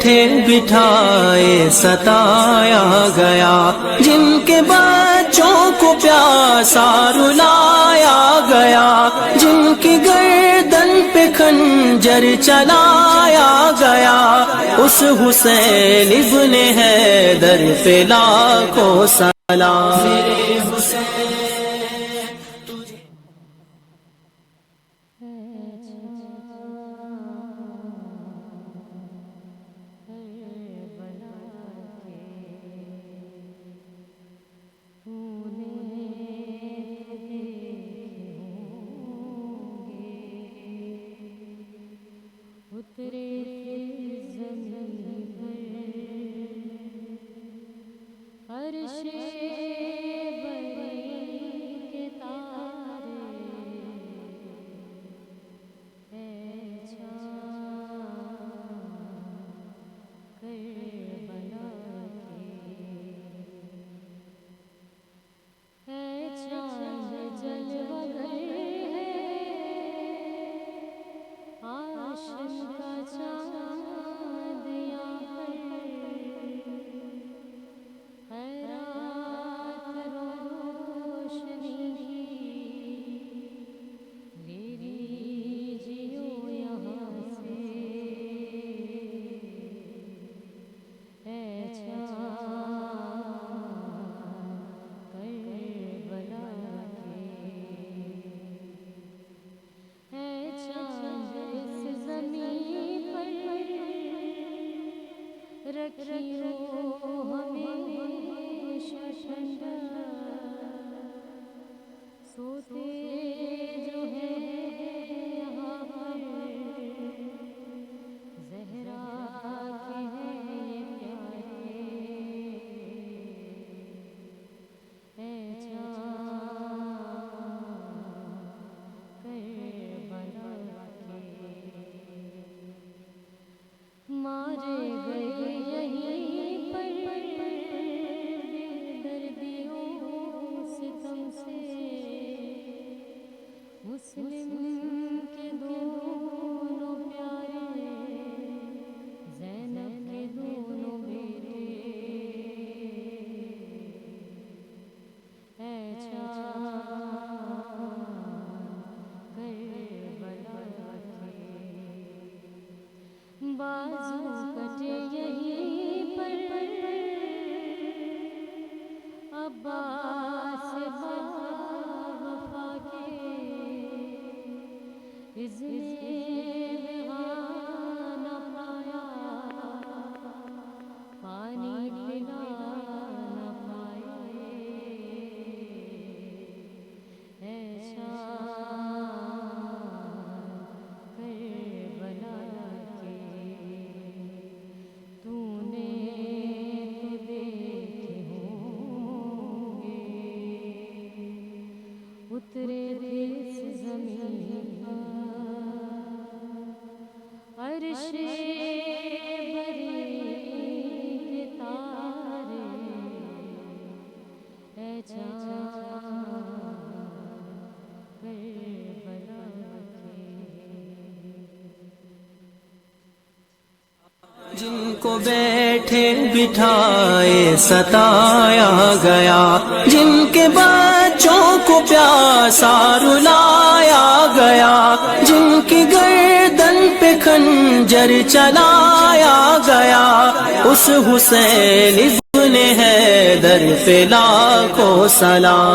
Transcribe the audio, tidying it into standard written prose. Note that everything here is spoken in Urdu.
بیٹھے بٹھائے ستایا گیا، جن کے بچوں کو پیاسا رلایا گیا، جن کی گردن پہ خنجر چلایا گیا، اس حسین ابن حیدر پہ لاکھوں سلام۔ میرے حسین اترے زمین پر عرش بری کے تارے، اے چاند کربلا کے، اے چاند جلوہ گر ہے، عاشق کا چاند یہاں پر، خیرات روشنی لے لیجیو یہاں سے، اے چاند کربلا کے، اے چاند اس زمین پر رکھیو ہمیشہ ٹھنڈا، سوتے جو ہیں یہاں پر زہرا کے ہیں یہ پیارے، اے چاند کربلا کے، مارے گئے یہیں پر بے دردیوں ستم سے، مسلم کے دونوں پیارے، زینب کے دونوں بیٹے، اے چاند کربلا کے، بازو کٹے یہیں پر عباس با وفا کے، اذن بغا نہ پایا، پانی پلا نہ پائے، اے چاند کربلا کے، تو نے تو دیکھے ہوں گے، اترے تھے اس زمین پر عرش بری کے تارے، اے چاند کربلا کے، جن کو بیٹھے بٹھائے ستایا گیا، جن کے بچوں کو پیاسا رلایا گیا، جن کی گردن پہ خنجر چلایا گیا، اس حسین ابن حیدر پہ لاکھوں سلام۔